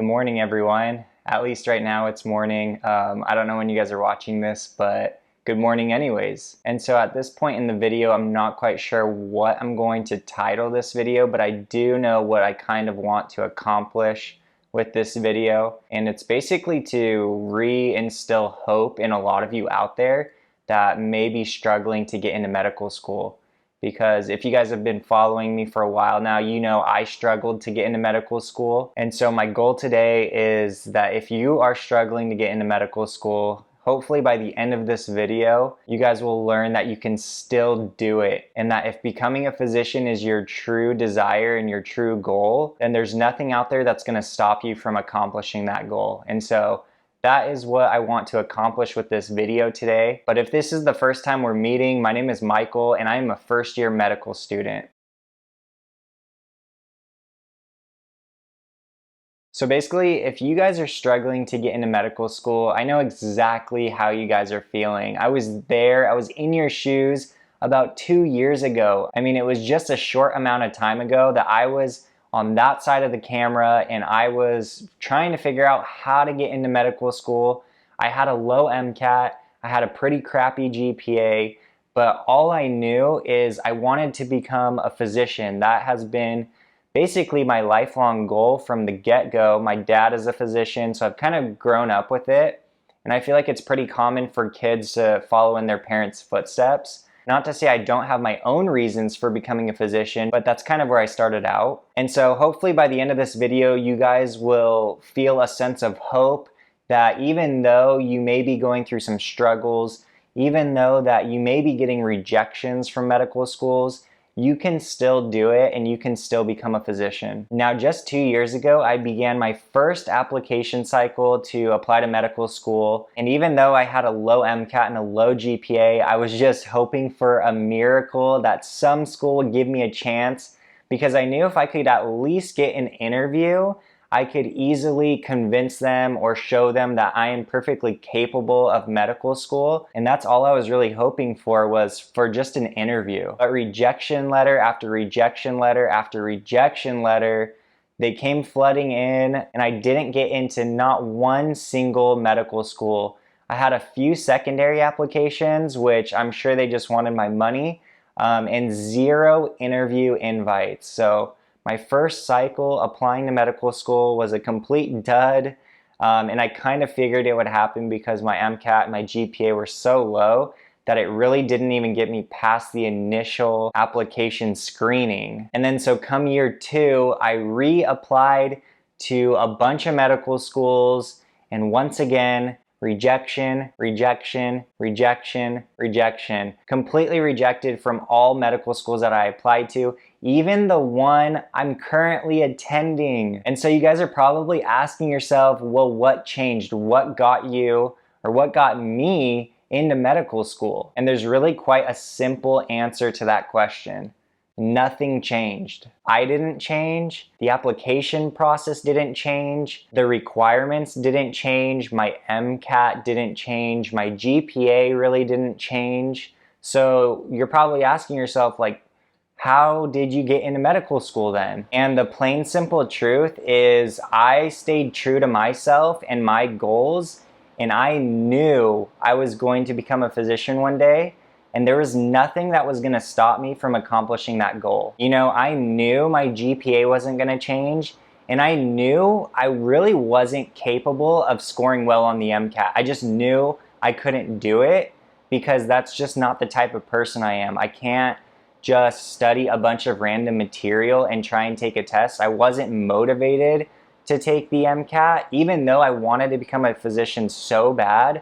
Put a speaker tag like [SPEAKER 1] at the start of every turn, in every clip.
[SPEAKER 1] morning, everyone. At least right now it's morning. I don't know when you guys are watching this, but good morning anyways. And so at this point in the video, I'm not quite sure what I'm going to title this video, but I do know what I kind of want to accomplish with this video. And it's basically to reinstill hope in a lot of you out there that may be struggling to get into medical school. Because if you guys have been following me for a while now, you know I struggled to get into medical school. And so my goal today is that if you are struggling to get into medical school, hopefully by the end of this video, you guys will learn that you can still do it. And that if becoming a physician is your true desire and your true goal, then there's nothing out there that's going to stop you from accomplishing that goal. And so that is what I want to accomplish with this video today. But if this is the first time we're meeting, my name is Michael and I am a first-year medical student. So basically, if you guys are struggling to get into medical school, I know exactly how you guys are feeling. I was there, I was in your shoes about 2 years ago. I mean, it was just a short amount of time ago that I was on that side of the camera and I was trying to figure out how to get into medical school. I had a low MCAT, I had a pretty crappy GPA, but all I knew is I wanted to become a physician. That has been basically my lifelong goal from the get-go. My dad is a physician, so I've kind of grown up with it. And I feel like it's pretty common for kids to follow in their parents' footsteps. Not to say I don't have my own reasons for becoming a physician, but that's kind of where I started out. And so hopefully by the end of this video, you guys will feel a sense of hope that even though you may be going through some struggles, even though that you may be getting rejections from medical schools, you can still do it and you can still become a physician. Now, just 2 years ago, I began my first application cycle to apply to medical school. And even though I had a low MCAT and a low GPA, I was just hoping for a miracle that some school would give me a chance, because I knew if I could at least get an interview, I could easily convince them or show them that I am perfectly capable of medical school. And that's all I was really hoping for, was for just an interview. But rejection letter after rejection letter after rejection letter, they came flooding in and I didn't get into not one single medical school. I had a few secondary applications, which I'm sure they just wanted my money, and 0 interview invites. So my first cycle applying to medical school was a complete dud, and I kind of figured it would happen because my MCAT and my GPA were so low that it really didn't even get me past the initial application screening. And then so come year 2, I reapplied to a bunch of medical schools, and once again, rejection, rejection, rejection, rejection. Completely rejected from all medical schools that I applied to, even the one I'm currently attending. And so you guys are probably asking yourself, well, what changed? What got you, or what got me into medical school? And there's really quite a simple answer to that question. Nothing changed. I didn't change. The application process didn't change. The requirements didn't change. My MCAT didn't change. My GPA really didn't change. So you're probably asking yourself, like, how did you get into medical school then? And the plain simple truth is I stayed true to myself and my goals, and I knew I was going to become a physician one day. And there was nothing that was going to stop me from accomplishing that goal. You know, I knew my GPA wasn't going to change, and I knew I really wasn't capable of scoring well on the MCAT. I just knew I couldn't do it because that's just not the type of person I am. I can't just study a bunch of random material and try and take a test. I wasn't motivated to take the MCAT, even though I wanted to become a physician so bad.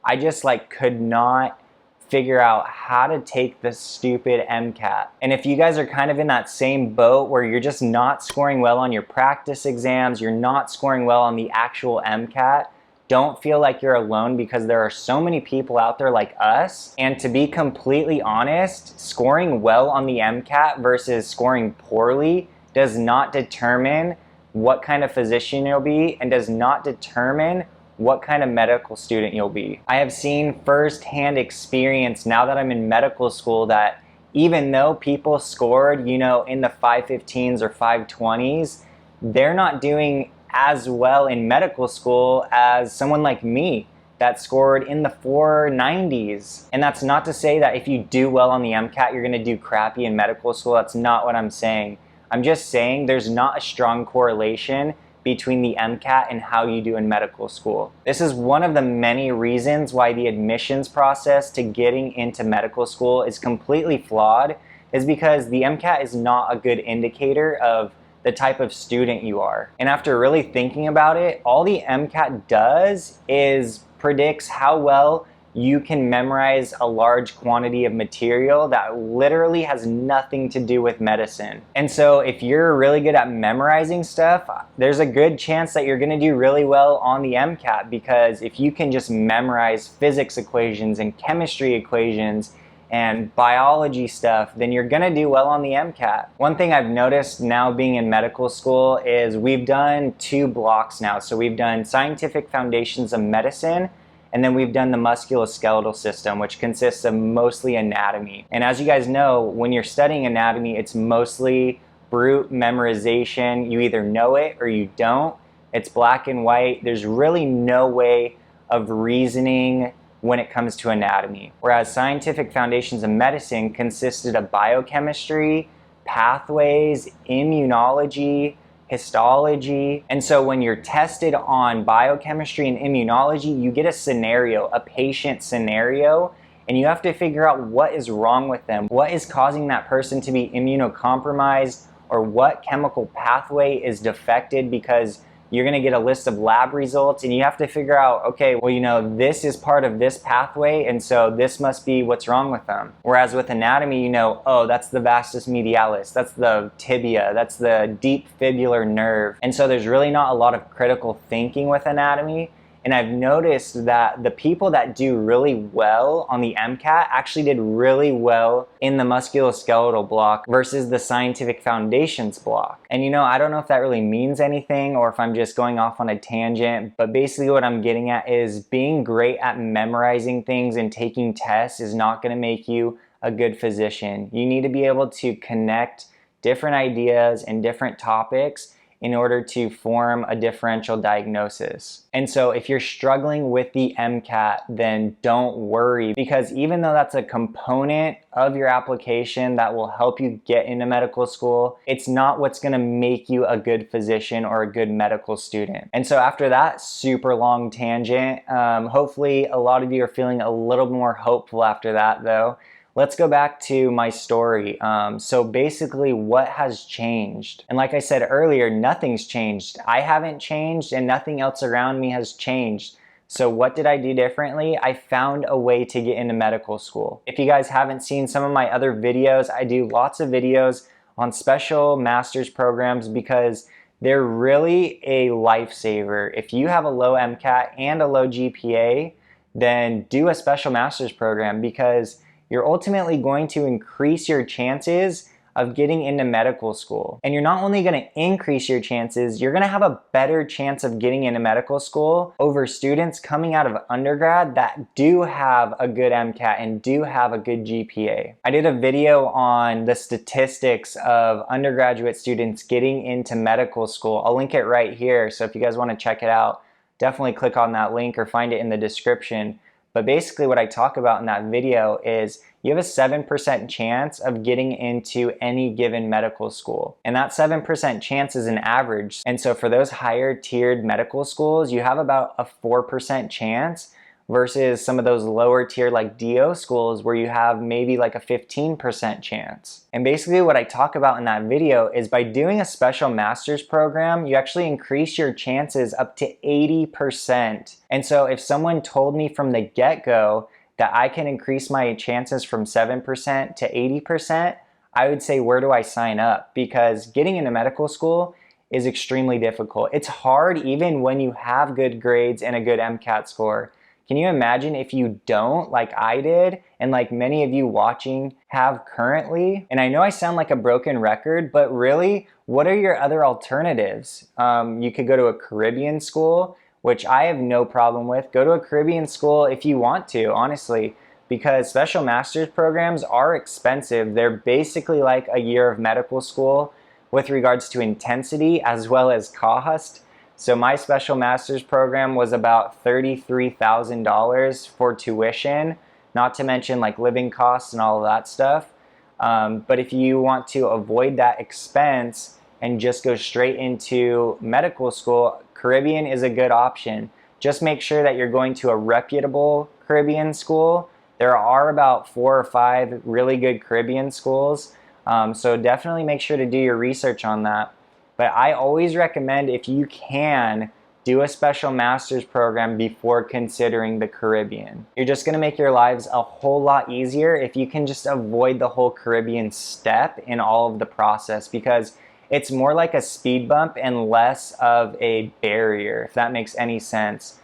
[SPEAKER 1] I just could not figure out how to take this stupid MCAT. And if you guys are kind of in that same boat where you're just not scoring well on your practice exams, you're not scoring well on the actual MCAT, don't feel like you're alone, because there are so many people out there like us. And to be completely honest, scoring well on the MCAT versus scoring poorly does not determine what kind of physician you'll be, and does not determine what kind of medical student you'll be. I have seen firsthand experience now that I'm in medical school that even though people scored, in the 515s or 520s, they're not doing as well in medical school as someone like me that scored in the 490s. And that's not to say that if you do well on the MCAT, you're gonna do crappy in medical school. That's not what I'm saying. I'm just saying there's not a strong correlation between the MCAT and how you do in medical school. This is one of the many reasons why the admissions process to getting into medical school is completely flawed, is because the MCAT is not a good indicator of the type of student you are. And after really thinking about it, all the MCAT does is predicts how well you can memorize a large quantity of material that literally has nothing to do with medicine. And so if you're really good at memorizing stuff, there's a good chance that you're gonna do really well on the MCAT, because if you can just memorize physics equations and chemistry equations and biology stuff, then you're gonna do well on the MCAT. One thing I've noticed now being in medical school is we've done 2 blocks now. So we've done Scientific Foundations of Medicine, and then we've done the musculoskeletal system, which consists of mostly anatomy. And as you guys know, when you're studying anatomy, it's mostly brute memorization. You either know it or you don't. It's black and white. There's really no way of reasoning when it comes to anatomy. Whereas Scientific Foundations of Medicine consisted of biochemistry, pathways, immunology, histology. And so when you're tested on biochemistry and immunology, you get a scenario, a patient scenario, and you have to figure out what is wrong with them, what is causing that person to be immunocompromised, or what chemical pathway is defected, because you're gonna get a list of lab results and you have to figure out, okay, well, you know, this is part of this pathway, and so this must be what's wrong with them. Whereas with anatomy, you know, oh, that's the vastus medialis, that's the tibia, that's the deep fibular nerve. And so there's really not a lot of critical thinking with anatomy. And I've noticed that the people that do really well on the MCAT actually did really well in the musculoskeletal block versus the scientific foundations block. And you know, I don't know if that really means anything or if I'm just going off on a tangent, but basically what I'm getting at is being great at memorizing things and taking tests is not going to make you a good physician. You need to be able to connect different ideas and different topics in order to form a differential diagnosis. And so if you're struggling with the MCAT, then don't worry, because even though that's a component of your application that will help you get into medical school, it's not what's gonna make you a good physician or a good medical student. And so after that super long tangent, hopefully a lot of you are feeling a little more hopeful after that though. Let's go back to my story. So basically what has changed? And like I said earlier, nothing's changed. I haven't changed and nothing else around me has changed. So what did I do differently? I found a way to get into medical school. If you guys haven't seen some of my other videos, I do lots of videos on special master's programs because they're really a lifesaver. If you have a low MCAT and a low GPA, then do a special master's program, because you're ultimately going to increase your chances of getting into medical school. And you're not only going to increase your chances, you're going to have a better chance of getting into medical school over students coming out of undergrad that do have a good MCAT and do have a good GPA. I did a video on the statistics of undergraduate students getting into medical school. I'll link it right here, so if you guys want to check it out, definitely click on that link or find it in the description. But basically what I talk about in that video is you have a 7% chance of getting into any given medical school. And that 7% chance is an average. And so for those higher tiered medical schools, you have about a 4% chance versus some of those lower tier like DO schools where you have maybe like a 15% chance. And basically what I talk about in that video is by doing a special master's program, you actually increase your chances up to 80%. And so if someone told me from the get-go that I can increase my chances from 7% to 80%, I would say, where do I sign up? Because getting into medical school is extremely difficult. It's hard even when you have good grades and a good MCAT score. Can you imagine if you don't, like I did, and like many of you watching have currently? And I know I sound like a broken record, but really, what are your other alternatives? You could go to a Caribbean school, which I have no problem with. Go to a Caribbean school if you want to, honestly, because special master's programs are expensive. They're basically like a year of medical school with regards to intensity as well as cost. So my special master's program was about $33,000 for tuition, not to mention like living costs and all of that stuff. But if you want to avoid that expense and just go straight into medical school, Caribbean is a good option. Just make sure that you're going to a reputable Caribbean school. There are about 4 or 5 really good Caribbean schools, so definitely make sure to do your research on that. But I always recommend, if you can, do a special master's program before considering the Caribbean. You're just going to make your lives a whole lot easier if you can just avoid the whole Caribbean step in all of the process, because it's more like a speed bump and less of a barrier, if that makes any sense.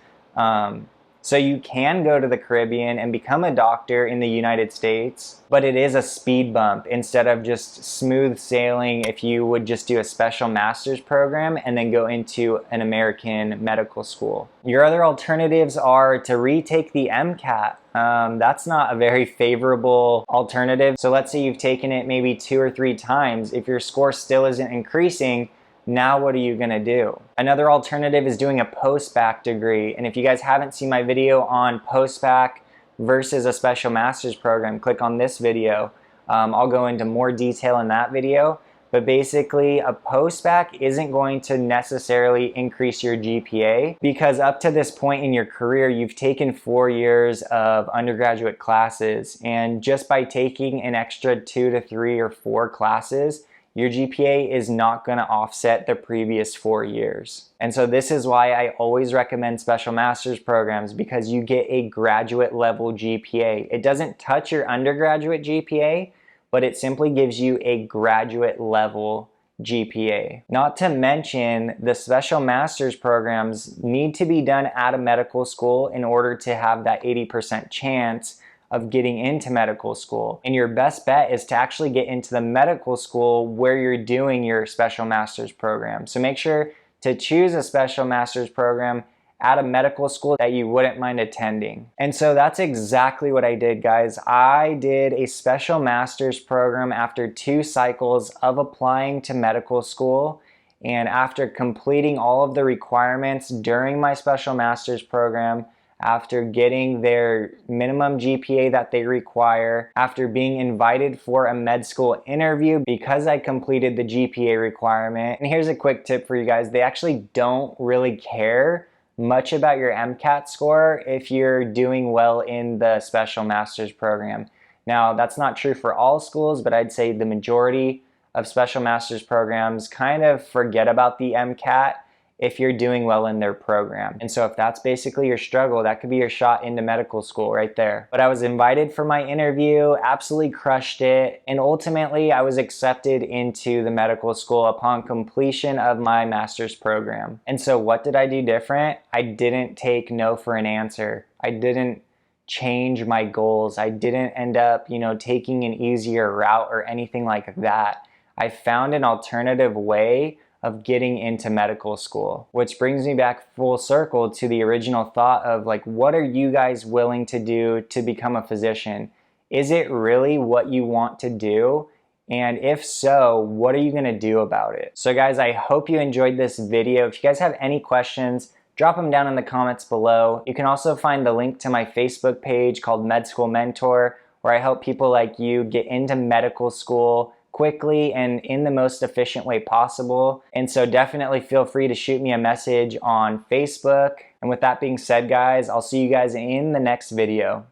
[SPEAKER 1] So you can go to the Caribbean and become a doctor in the United States, but it is a speed bump instead of just smooth sailing if you would just do a special master's program and then go into an American medical school. Your other alternatives are to retake the MCAT. That's not a very favorable alternative. So let's say you've taken it maybe 2 or 3 times. If your score still isn't increasing, now what are you gonna do? Another alternative is doing a post-bac degree. And if you guys haven't seen my video on post-bac versus a special master's program, click on this video. I'll go into more detail in that video. But basically, a post-bac isn't going to necessarily increase your GPA, because up to this point in your career, you've taken 4 years of undergraduate classes. And just by taking an extra 2 to 3 or 4 classes, your GPA is not going to offset the previous 4 years. And so this is why I always recommend special master's programs, because you get a graduate level GPA. It doesn't touch your undergraduate GPA, but it simply gives you a graduate level GPA. Not to mention, the special master's programs need to be done at a medical school in order to have that 80% chance of getting into medical school. And your best bet is to actually get into the medical school where you're doing your special master's program. So make sure to choose a special master's program at a medical school that you wouldn't mind attending. And so that's exactly what I did, guys. I did a special master's program after 2 cycles of applying to medical school. And after completing all of the requirements during my special master's program, after getting their minimum GPA that they require, after being invited for a med school interview because I completed the GPA requirement. And here's a quick tip for you guys. They actually don't really care much about your MCAT score if you're doing well in the special master's program. Now, that's not true for all schools, but I'd say the majority of special master's programs kind of forget about the MCAT if you're doing well in their program. And so if that's basically your struggle, that could be your shot into medical school right there. But I was invited for my interview, absolutely crushed it, and ultimately I was accepted into the medical school upon completion of my master's program. And so what did I do different? I didn't take no for an answer. I didn't change my goals. I didn't end up, taking an easier route or anything like that. I found an alternative way of getting into medical school, which brings me back full circle to the original thought of what are you guys willing to do to become a physician? Is it really what you want to do? And if so, what are you gonna do about it? So guys, I hope you enjoyed this video. If you guys have any questions, drop them down in the comments below. You can also find the link to my Facebook page called Med School Mentor, where I help people like you get into medical school quickly and in the most efficient way possible. And so definitely feel free to shoot me a message on Facebook. And with that being said, guys, I'll see you guys in the next video.